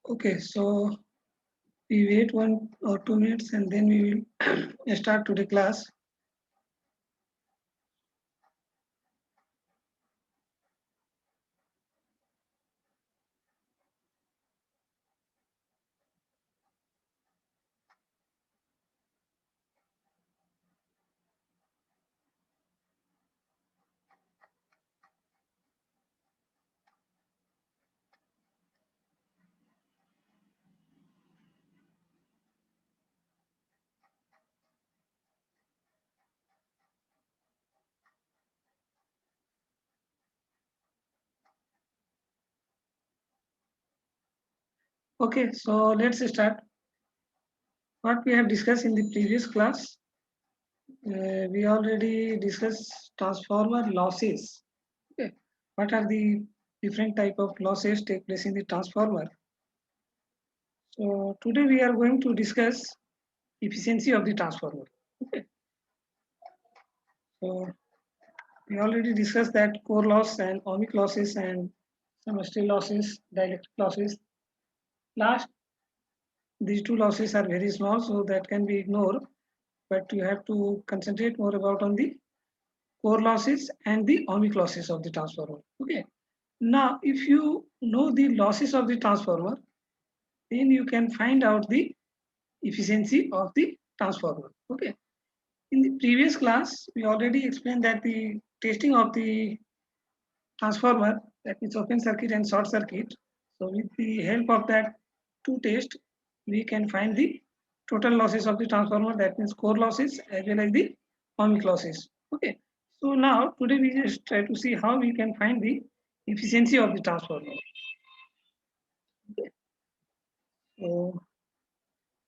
Okay, so we wait 1 or 2 minutes and then we will start today class. Okay, so let's start. What we have discussed in the previous class, we already discussed transformer losses. Okay, what are the different type of losses take place in the transformer? So today we are going to discuss efficiency of the transformer. Okay, so we already discussed that core loss and ohmic losses and some steel losses, dielectric losses. Last, these two losses are very small, so that can be ignored. But you have to concentrate more about on the core losses and the ohmic losses of the transformer. Okay. Now, if you know the losses of the transformer, then you can find out the efficiency of the transformer. Okay. In the previous class, we already explained that the testing of the transformer, that is open circuit and short circuit. So with the help of that two tests, we can find the total losses of the transformer, that means core losses as well as the ohmic losses. Okay. So now today we just try to see how we can find the efficiency of the transformer. Okay. So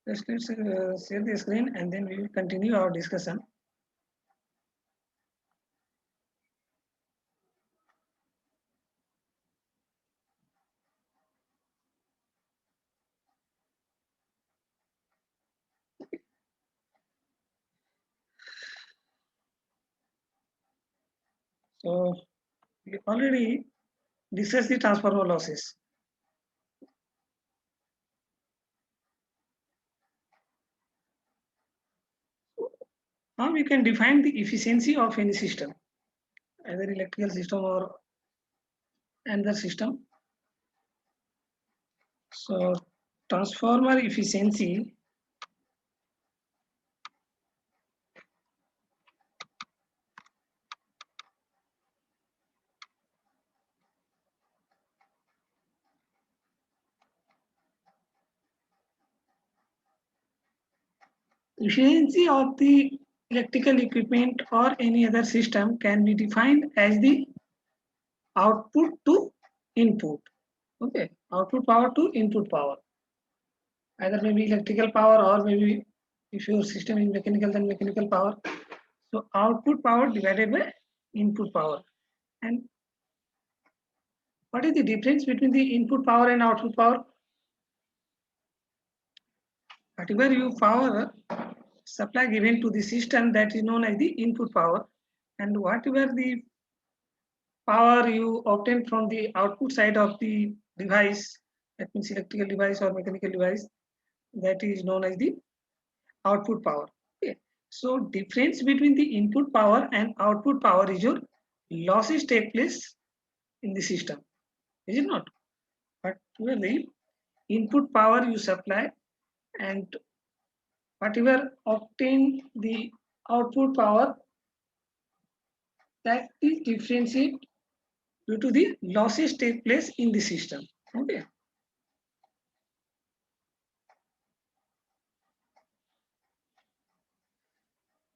let's share the screen and then we will continue our discussion. So we already discussed the transformer losses. Now we can define the efficiency of any system, either electrical system or another system. So transformer efficiency efficiency of the electrical equipment or any other system can be defined as the output to input. Okay, output power to input power. Either maybe electrical power or maybe if your system is mechanical, then mechanical power. So output power divided by input power. And what is the difference between the input power and output power? Whatever you power supply given to the system, that is known as the input power, and whatever the power you obtain from the output side of the device, that means electrical device or mechanical device, that is known as the output power. Okay. So difference between the input power and output power is your losses take place in the system, is it not? But the input power you supply and whatever obtain the output power, that is differentiate due to the losses take place in the system. Okay.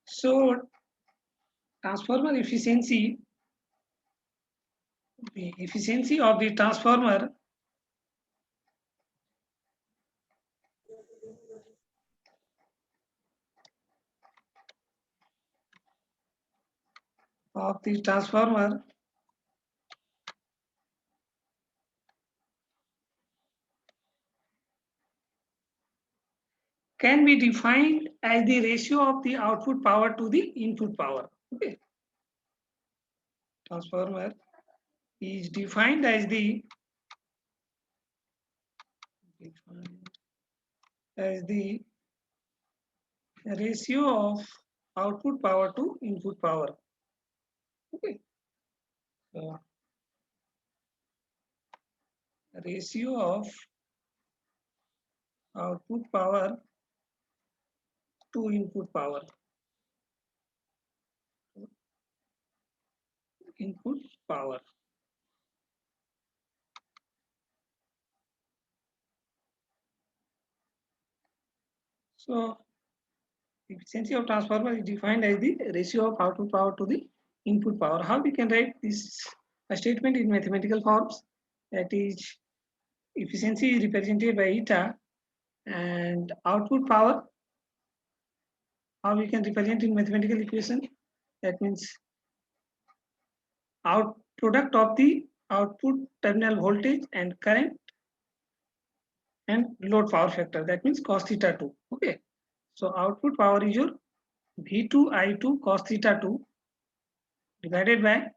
So transformer efficiency, the efficiency of the transformer of the transformer can be defined as the ratio of the output power to the input power. Okay. Transformer is defined as the defined as the ratio of output power to input power. Okay. So ratio of output power to input power. Input power. So efficiency of transformer is defined as the ratio of output power to the input power. How we can write this statement in mathematical forms? That is, efficiency is represented by eta, and output power, how we can represent in mathematical equation? That means out product of the output terminal voltage and current and load power factor. That means cos theta 2. Okay. So output power is your V2 I2 cos theta 2 divided by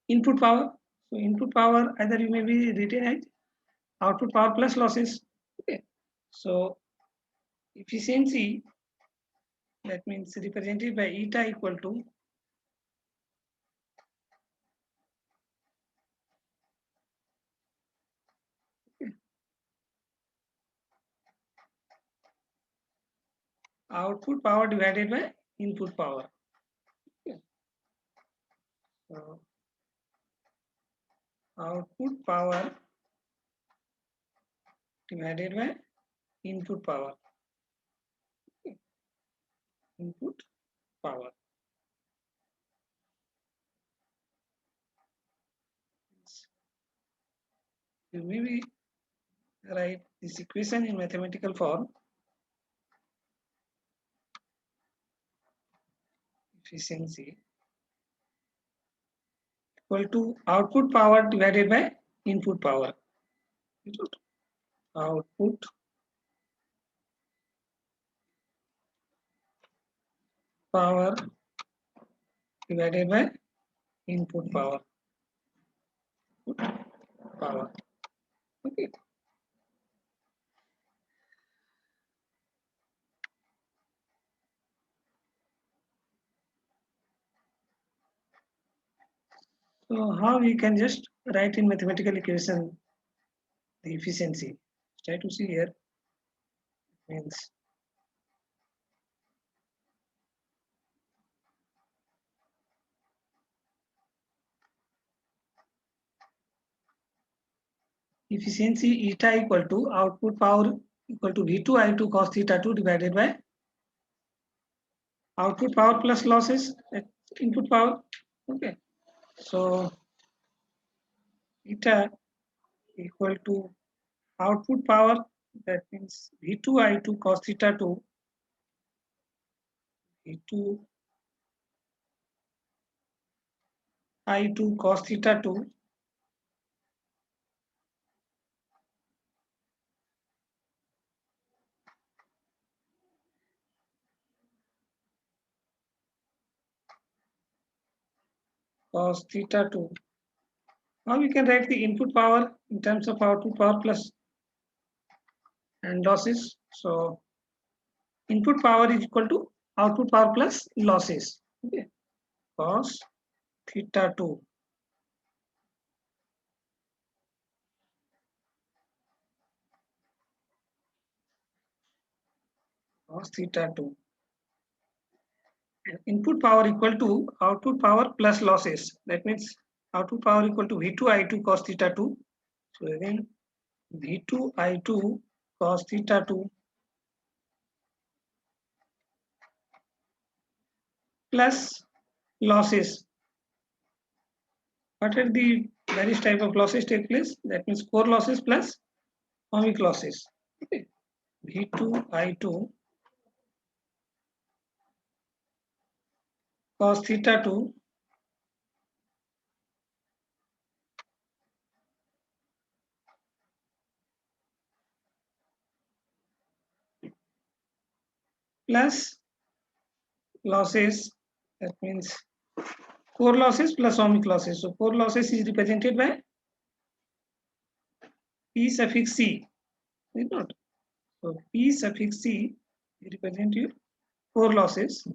input power. So input power either you may be written as output power plus losses. Okay. So efficiency, that means represented by eta equal to output power divided by input power. Okay. So output power divided by input power. Okay. Input power. You maybe write this equation in mathematical form. Efficiency equal to output power divided by input power. Output power divided by input power. Power. Okay. So how we can just write in mathematical equation the efficiency? Try to see here. Means efficiency eta equal to output power equal to V2 I2 cos theta 2 divided by output power plus losses at input power. Okay. So eta equal to output power, that means V2 I2 cos theta 2 V2 I2 cos theta 2 cos theta 2. Now we can write the input power in terms of output power plus and losses. So input power is equal to output power plus losses. Okay. Cos theta 2. Cos theta 2. And input power equal to output power plus losses. That means output power equal to V2 I2 cos theta 2. So again V2 I2 cos theta 2 plus losses. What are the various type of losses take place? That means core losses plus ohmic losses. Okay. V2 I2 cos theta 2 plus losses, that means core losses plus ohmic losses. So core losses is represented by P suffix C, is not? So P suffix C represent your core losses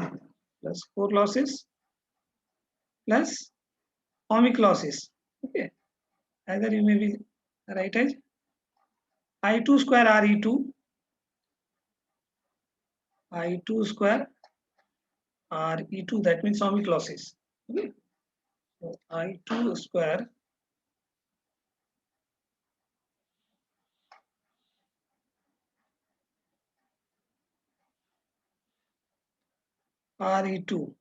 plus core losses plus ohmic losses. Okay, either you may be write as I2 square Re2, I2 square Re2, that means ohmic losses. Okay, so I2 square Re2.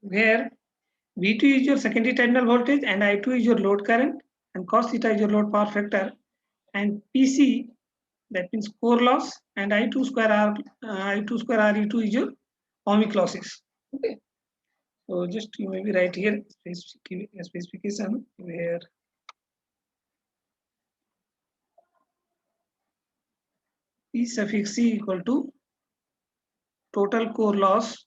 Where V2 is your secondary terminal voltage and I2 is your load current and cos theta is your load power factor, and PC, that means core loss, and I2 square Re2 is your ohmic losses. Okay, so just you maybe write here specification where P suffix C equal to total core loss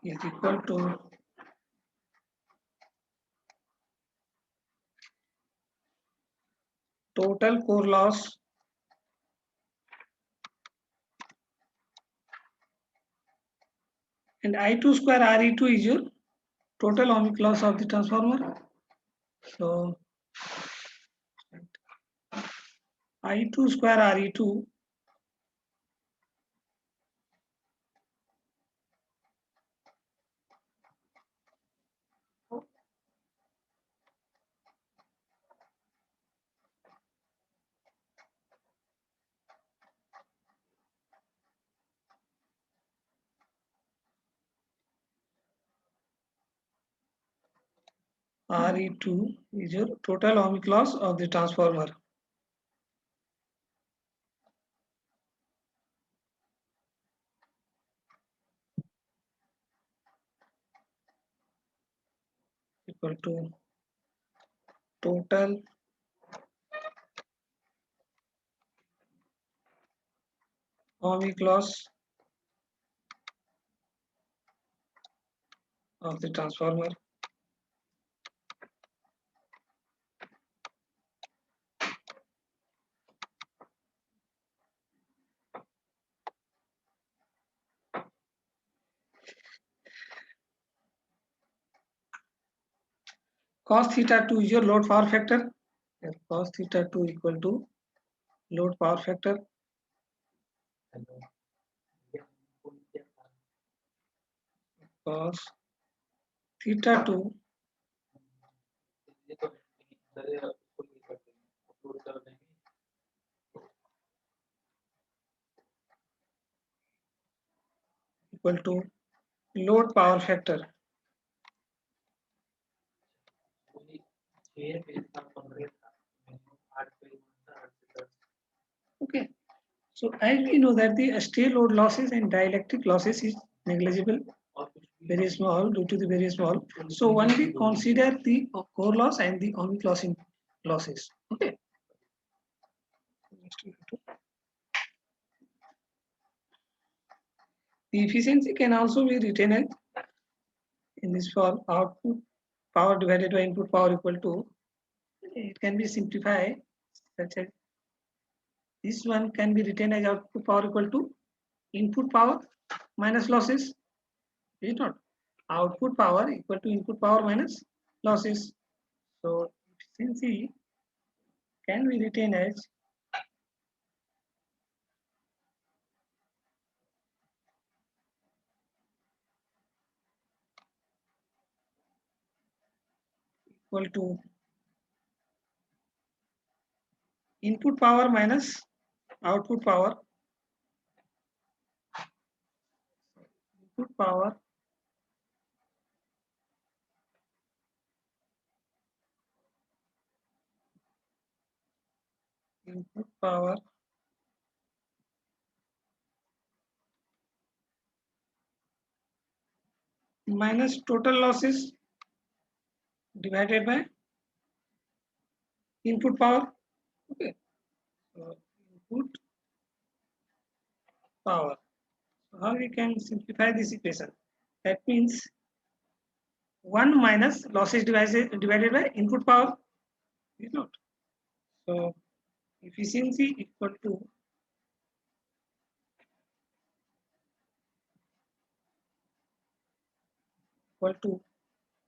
is equal to total core loss and I2 square Re2 is your total ohmic loss of the transformer. So I2 square Re2 Re2 is your total ohmic loss of the transformer equal to total ohmic loss of the transformer cos theta 2 is your load power factor. Here, cos theta 2 equal to load power factor cos theta 2 equal to load power factor. Okay, so as we know that the stray load losses and dielectric losses is negligible, very small, due to the very small. So only consider the core loss and the ohmic losses. Okay. The efficiency can also be written as in this form: output power divided by input power equal to, it can be simplified such as this one can be written as output power equal to input power minus losses, is it not? Output power equal to input power minus losses. So efficiency can be written as equal to input power minus output power, input power input power minus total losses divided by input power. Okay, so input power. So how we can simplify this equation? That means 1 minus losses divided by input power is not. So efficiency equal to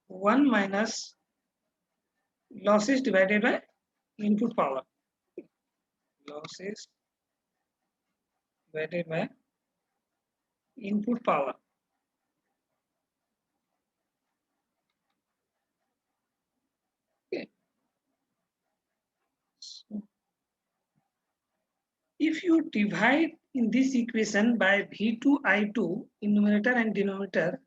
1 minus losses divided by input power. Losses divided by input power. Okay. So if you divide in this equation by V2I2 in numerator and denominator,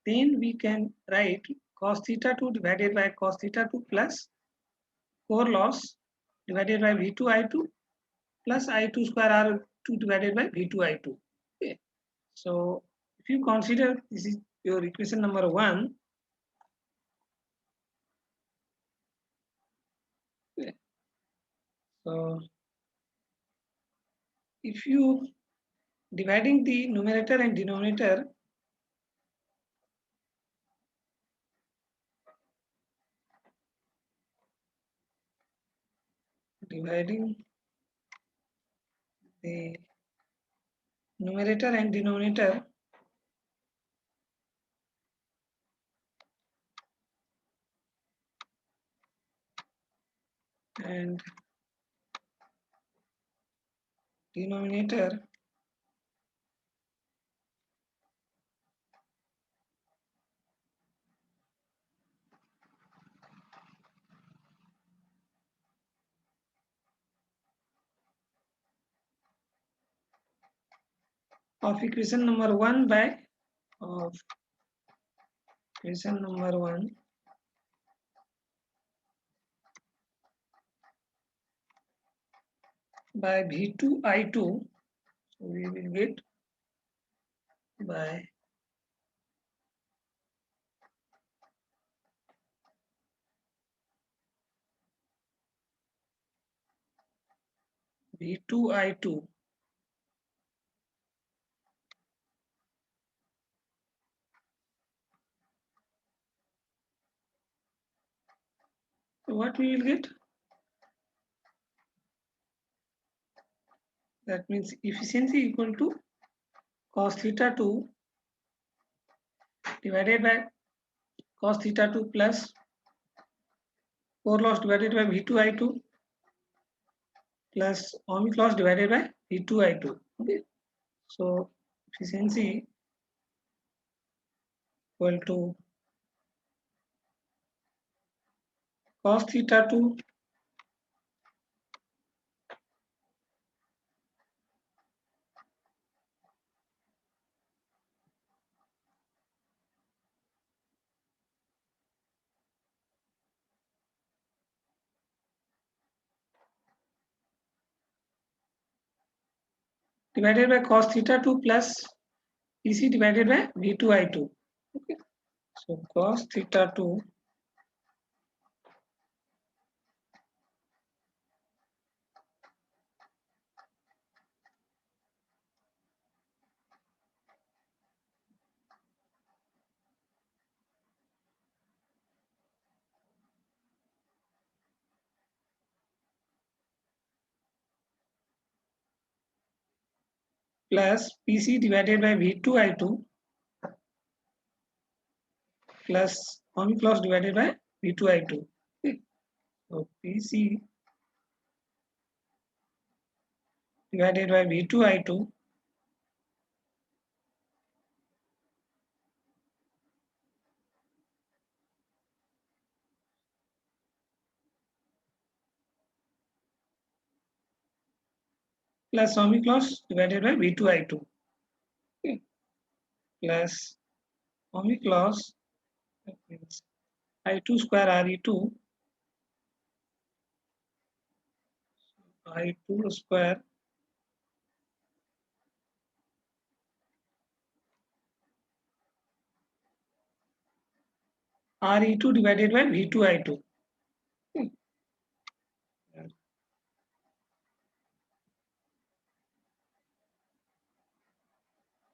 then we can write cos theta 2 divided by cos theta 2 plus core loss divided by V2I2 plus I2 square R2 divided by V2I2. Okay. So if you consider this is your equation number 1. Okay. So if you dividing the numerator and denominator, dividing the numerator and denominator, and denominator of equation number 1 by of equation number 1 by V2I2. So we will get by V2I2 so what we will get? That means efficiency equal to cos theta 2 divided by cos theta 2 plus core loss divided by V2I2 plus ohmic loss divided by V2I2. Okay. So efficiency equal to cos theta 2 divided by cos theta 2 plus PC divided by V2I2. Okay. So cos theta 2 plus PC divided by V2I2 plus ohmic loss divided by V2I2. Okay. So PC divided by V2I2 plus ohmic loss divided by V2I2. Okay. Plus ohmic loss, that means I2 square RE2 I2 square Re2 divided by V2I2.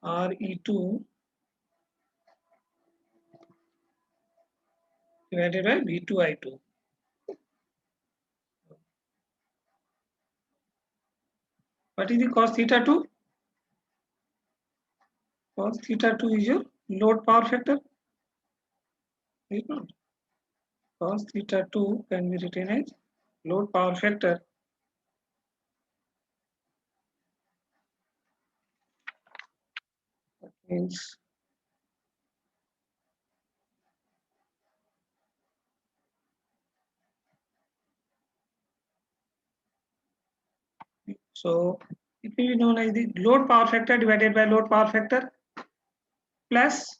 Re2 divided by V2I2. What is the cos theta 2? Cos theta 2 is your load power factor. Cos theta 2 can be written as load power factor. That means so it will be known as the load power factor divided by load power factor plus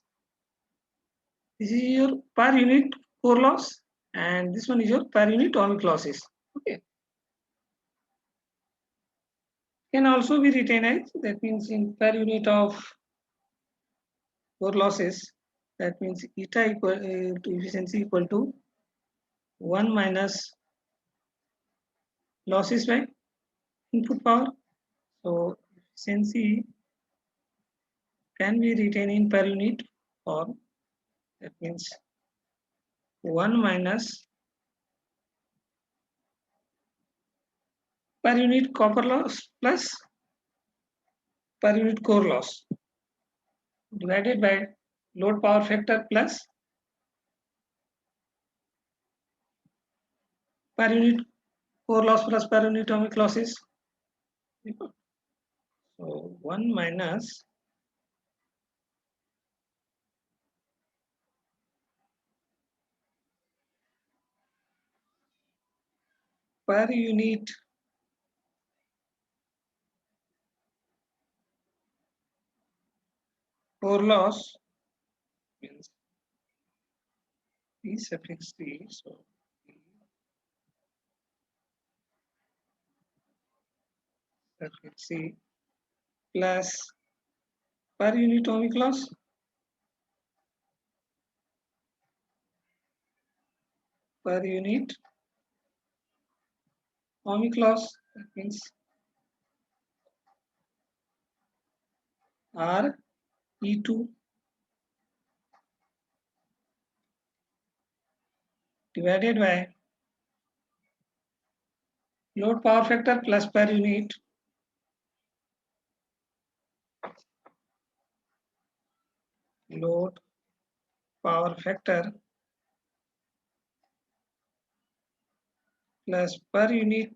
this is your per unit core loss and this one is your per unit ohmic losses. Okay. Can also be written as that means in per unit of core losses that means eta equal to efficiency equal to 1 minus losses by input power. So efficiency can be written in per unit form. That means 1 minus per unit copper loss plus per unit core loss divided by load power factor plus per unit core loss plus per unit ohmic losses. So 1 minus per unit core loss means P suffix T. So P suffix C plus per unit ohmic loss per unit ohmic loss. That means R E2 divided by load power factor plus per unit load power factor plus per unit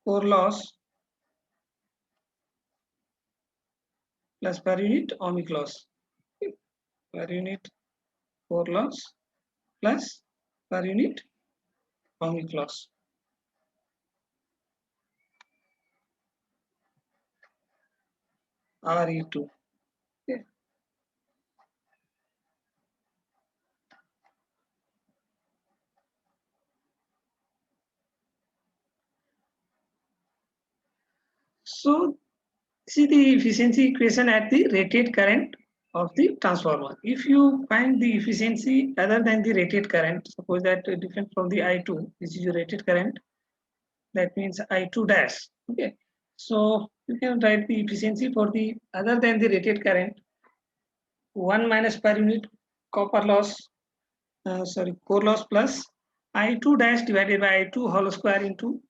core loss plus per unit ohmic loss. Per unit core loss plus per unit ohmic loss. RE2. Okay. So see the efficiency equation at the rated current of the transformer. If you find the efficiency other than the rated current, suppose that different from the I2, this is your rated current, that means I2 dash. Okay. So you can write the efficiency for the other than the rated current 1 minus per unit copper loss, core loss plus I2 dash divided by I2 whole square into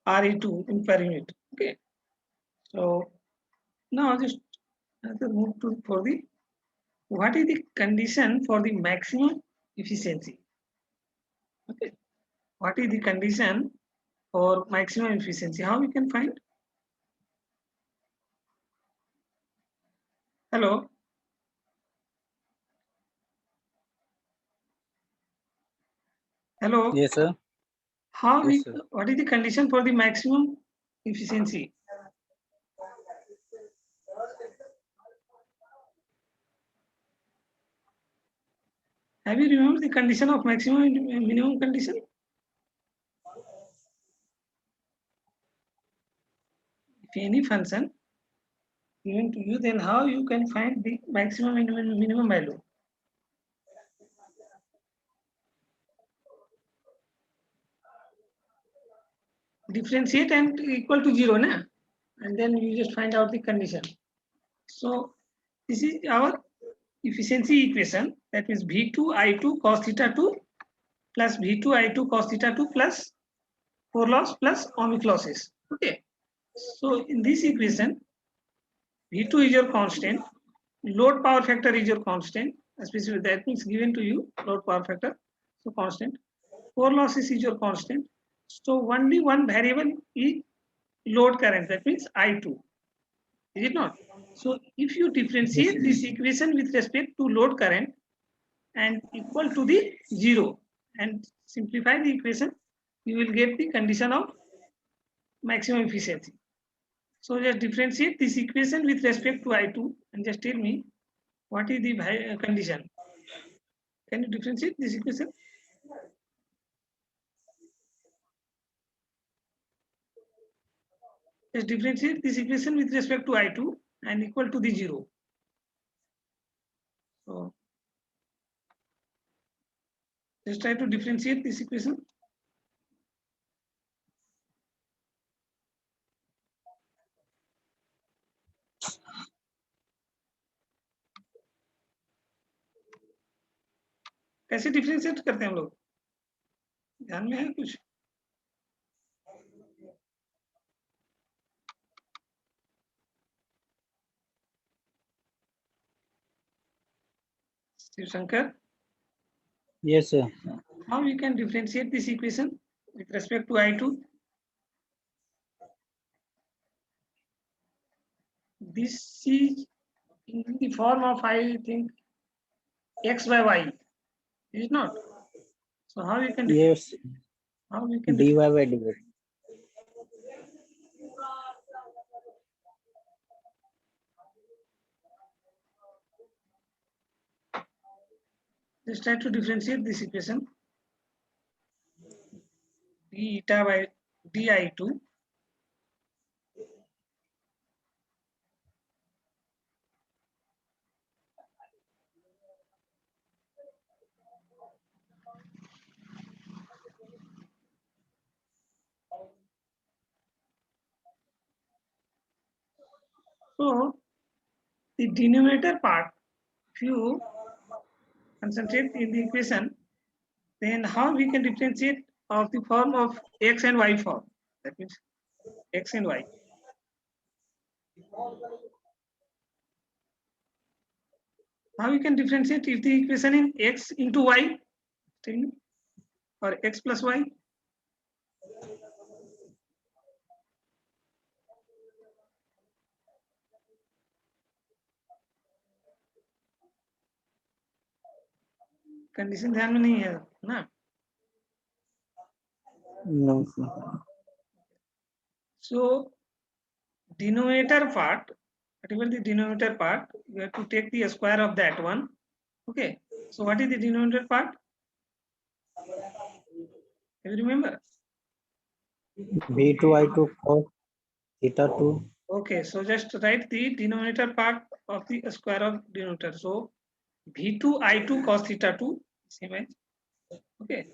RE2 in per unit. Okay. So now just move to for the what is the condition for the maximum efficiency? Okay. What is the condition for maximum efficiency? How we can find? Hello. Hello. Yes, sir. How Yes, we? sir. What is the condition for the maximum efficiency? Have you remembered the condition of maximum and minimum condition? If any function given to you, then how you can find the maximum minimum value? Differentiate and equal to 0, na? And then you just find out the condition. So this is our efficiency equation. That means V2I2 cos theta 2 plus V2I2 cos theta 2 plus core loss plus ohmic losses. Okay. So in this equation, V2 is your constant, load power factor is your constant, especially that means given to you load power factor, so constant. Core losses is your constant. So only one variable is load current, that means I2. Is it not? So if you differentiate this equation with respect to load current and equal to the 0 and simplify the equation, you will get the condition of maximum efficiency. So just differentiate this equation with respect to I2 and just tell me what is the condition. Can you differentiate this equation? Just differentiate this equation with respect to I2 and equal to the 0. So just try to differentiate this equation. कैसे differentiate करते हैं हम लोग, ध्यान में है कुछ? Shiv Shankar? Yes, sir. How we can differentiate this equation with respect to I2? This is in the form of, I think, x by y. Is it not? So how we can Yes, how we can dy by dt. just try to differentiate this equation. D eta by di2 so the denominator part, if you concentrate in the equation, then how we can differentiate of the form of x and y form, that means x and y. How we can differentiate if the equation in x into y or x plus y? Condition ध्यान में नहीं है ना? No, sir. So denominator part, whatever the denominator part, you have to take the square of that one. Okay. So what is the denominator part? Do you remember? V2I2 cos theta 2. Okay. So just write the denominator part of the square of denominator. So V2I2 cos theta 2, same as, okay.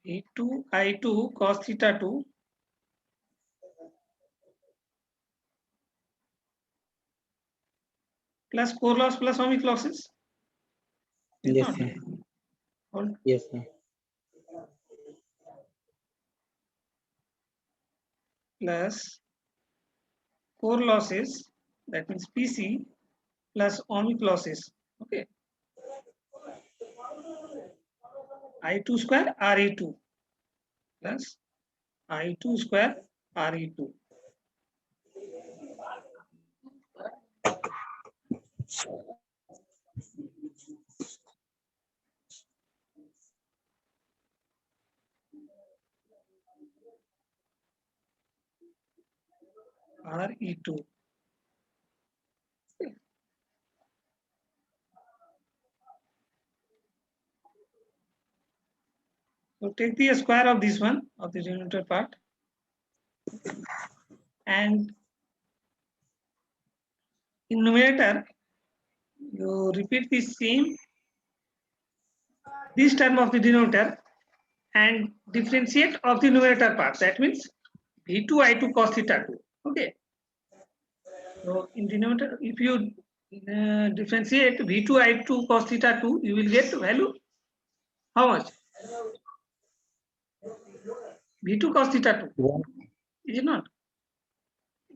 V2I2 cos theta 2 plus core loss plus ohmic losses. Yes, sir. Yes, sir. Plus core losses, that means PC plus ohmic losses. Okay. I2 square RE2 plus I2 square RE2. RE2. So take the square of this one, of the denominator part. And in numerator, you repeat the same this term of the denominator and differentiate of the numerator part. That means V2 I2 cos theta 2. Okay. So in denominator, if you differentiate V2 I2 cos theta 2, you will get value how much? V2 cos theta 2. 1. Is it not?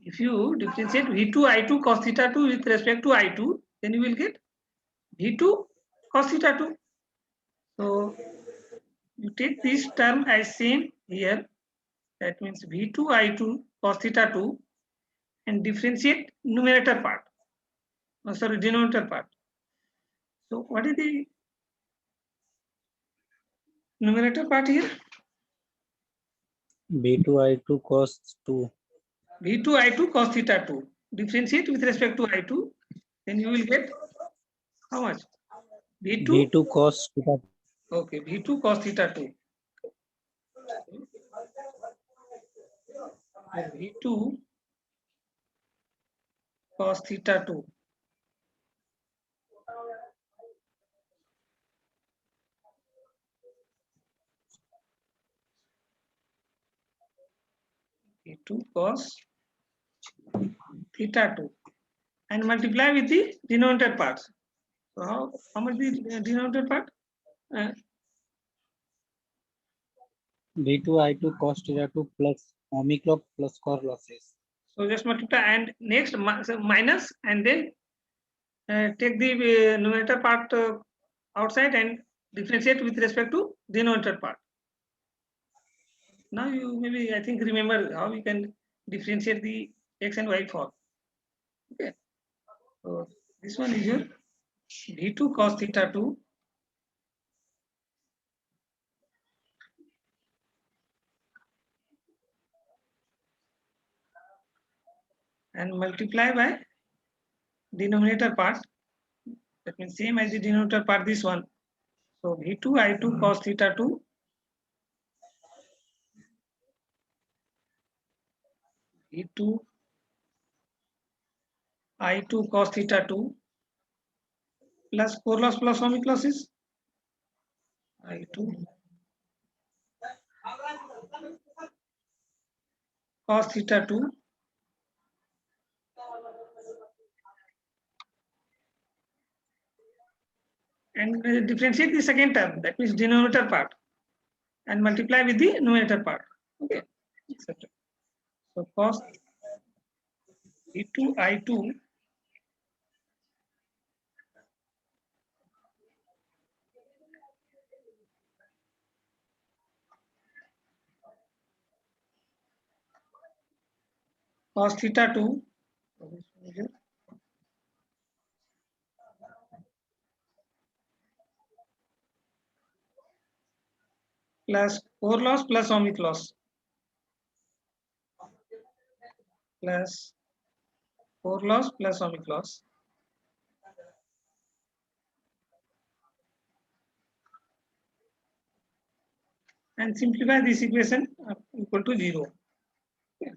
If you differentiate V2 I2 cos theta 2 with respect to I2, then you will get V2 cos theta 2. So you take this term as same here. That means V2 I2 cos theta 2 and differentiate numerator part. Oh, sorry, denominator part. So what is the numerator part here? B2 I2 cos 2. V2 I2 cos theta 2. Differentiate with respect to I2, then you will get how much? V2. B2 cos theta. Okay, V2 cos theta 2. V2 cos theta 2. V2 cos theta 2 and multiply with the denominator parts. So how much the denominator part? B2 I2 cos theta 2 plus omicron plus core losses. So just multiply and next minus and then take the numerator part outside and differentiate with respect to denominator part. Now you maybe I think remember how we can differentiate the x and y form. Okay. So this one is your V2 cos theta 2 and multiply by denominator part. That means same as the denominator part, this one. So V2 I2 cos theta 2 V2 I2 cos theta 2 plus core loss plus omic losses I2 cos theta 2 and differentiate the second term, that means denominator part, and multiply with the numerator part. Okay, etc. So cos V2 I2 cos theta 2 plus core loss plus omic loss plus core loss plus omic loss and simplify this equation equal to 0. Okay.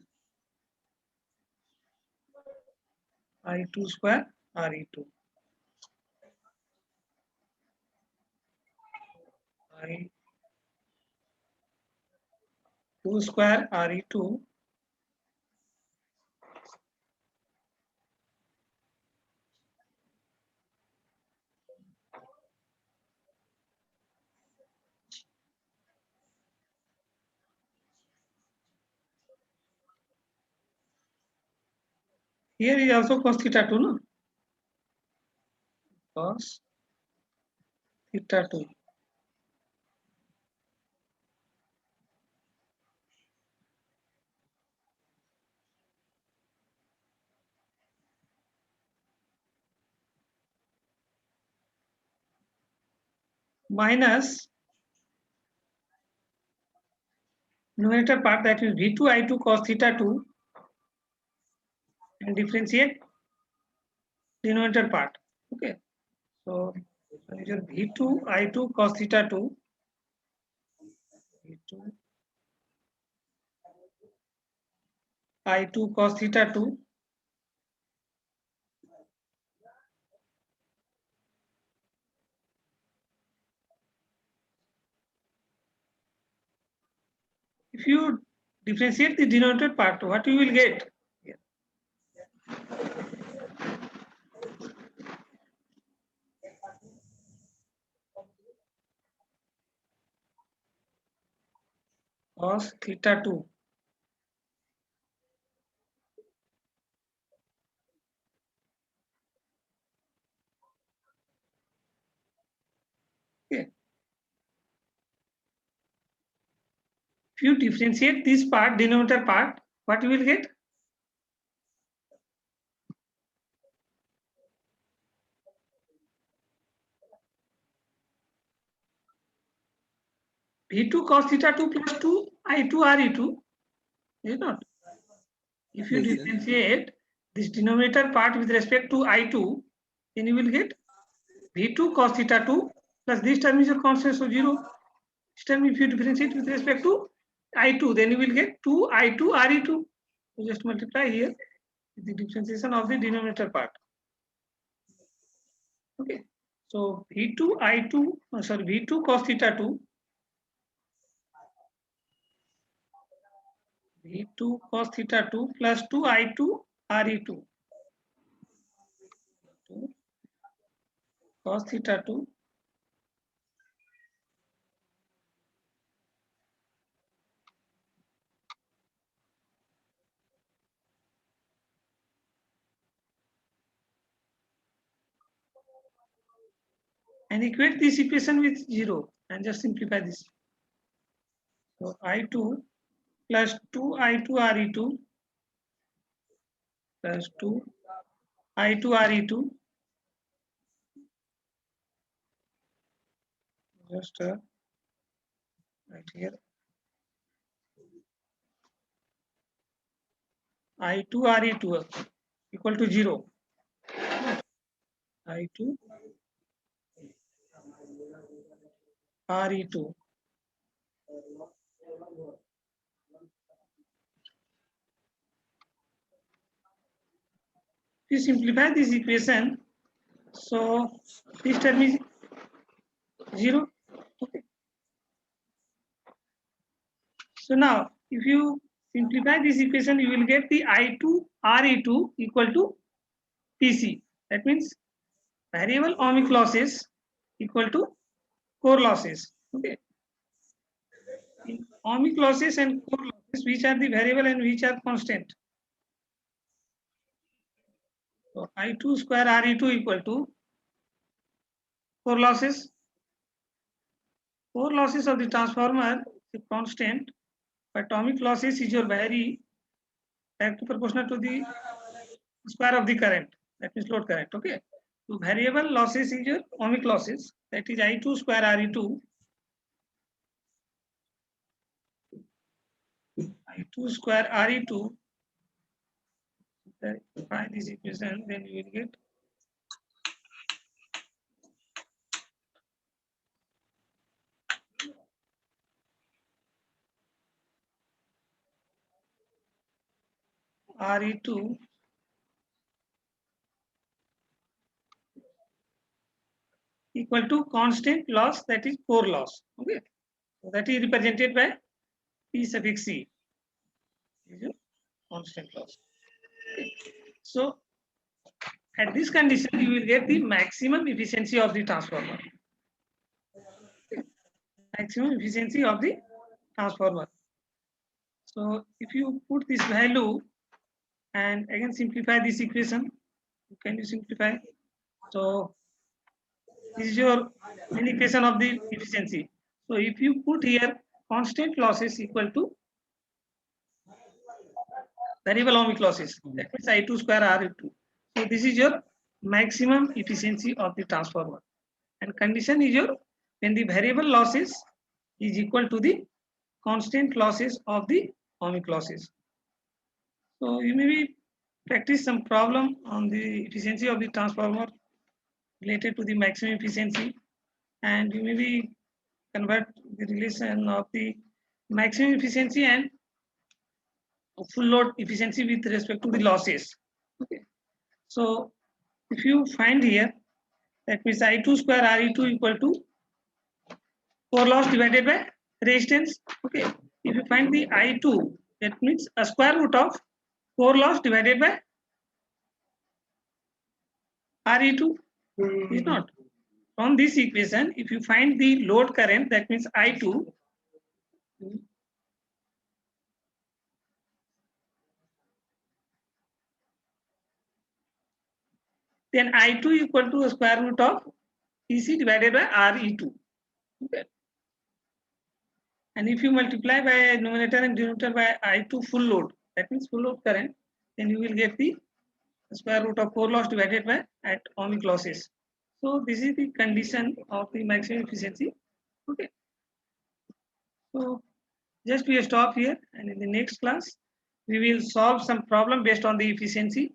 I2 square RE2 I2 square RE2 here is also cos theta 2, no? Cos theta 2 minus numerator part, that is V2 I2 cos theta 2 and differentiate denominator part. Okay. So your V2 I2 cos theta 2 V2 I2 cos theta 2. If you differentiate the denominator part, what you will get? Cos theta 2. Okay. If you differentiate this part, denominator part, what you will get? V2 cos theta 2 plus 2 I2 RE2, is it not? If you Yes, sir. differentiate this denominator part with respect to I2, then you will get V2 cos theta 2 plus this term is your constant, so 0. This term, if you differentiate with respect to I2, then you will get 2 I2 RE2. So just multiply here with the differentiation of the denominator part. Okay. So V2 I2, sorry, V2 cos theta 2, V2 cos theta 2 plus 2 I2 RE2. Cos theta 2 and equate this equation with 0 and just simplify this. So I2 plus 2 I2 RE2 plus 2 I2 RE2, just right here, I2 RE2 equal to 0. I2 RE2. If you simplify this equation, so this term is 0. Okay. So now, if you simplify this equation, you will get the I2 RE2 equal to PC. That means variable ohmic losses equal to core losses. Okay. In ohmic losses and core losses, which are the variable and which are constant? So I2 square RE2 equal to core losses. Core losses of the transformer is constant, but ohmic losses is your vary directly proportional to the square of the current. That means load current. Okay. So variable losses is your ohmic losses. That is I2 square RE2. I2 square RE2. Find this equation, then you will get RE2 equal to constant loss, that is core loss. Okay. So that is represented by P suffix C. Is your constant loss. Okay. So at this condition, you will get the maximum efficiency of the transformer. Okay. Maximum efficiency of the transformer. So if you put this value and again simplify this equation, can you simplify? So this is your main equation of the efficiency. So if you put here constant losses equal to variable ohmic losses, that means I2 square RE2. So this is your maximum efficiency of the transformer. And condition is your when the variable losses is equal to the constant losses of the ohmic losses. So you maybe practice some problem on the efficiency of the transformer related to the maximum efficiency, and you maybe convert the relation of the maximum efficiency and full load efficiency with respect to the losses. Okay. So if you find here, that means I2 square Re2 equal to core loss divided by resistance. Okay. If you find the I2, that means a square root of core loss divided by Re2 is not. From this equation, if you find the load current, that means I2, then I2 equal to a square root of EC divided by Re2. Okay. And if you multiply by numerator and denominator by I2 full load, that means full load current, then you will get the square root of core loss divided by at ohmic losses. So this is the condition of the maximum efficiency. Okay. So just we stop here, and in the next class we will solve some problem based on the efficiency.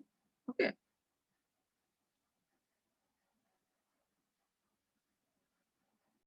Okay.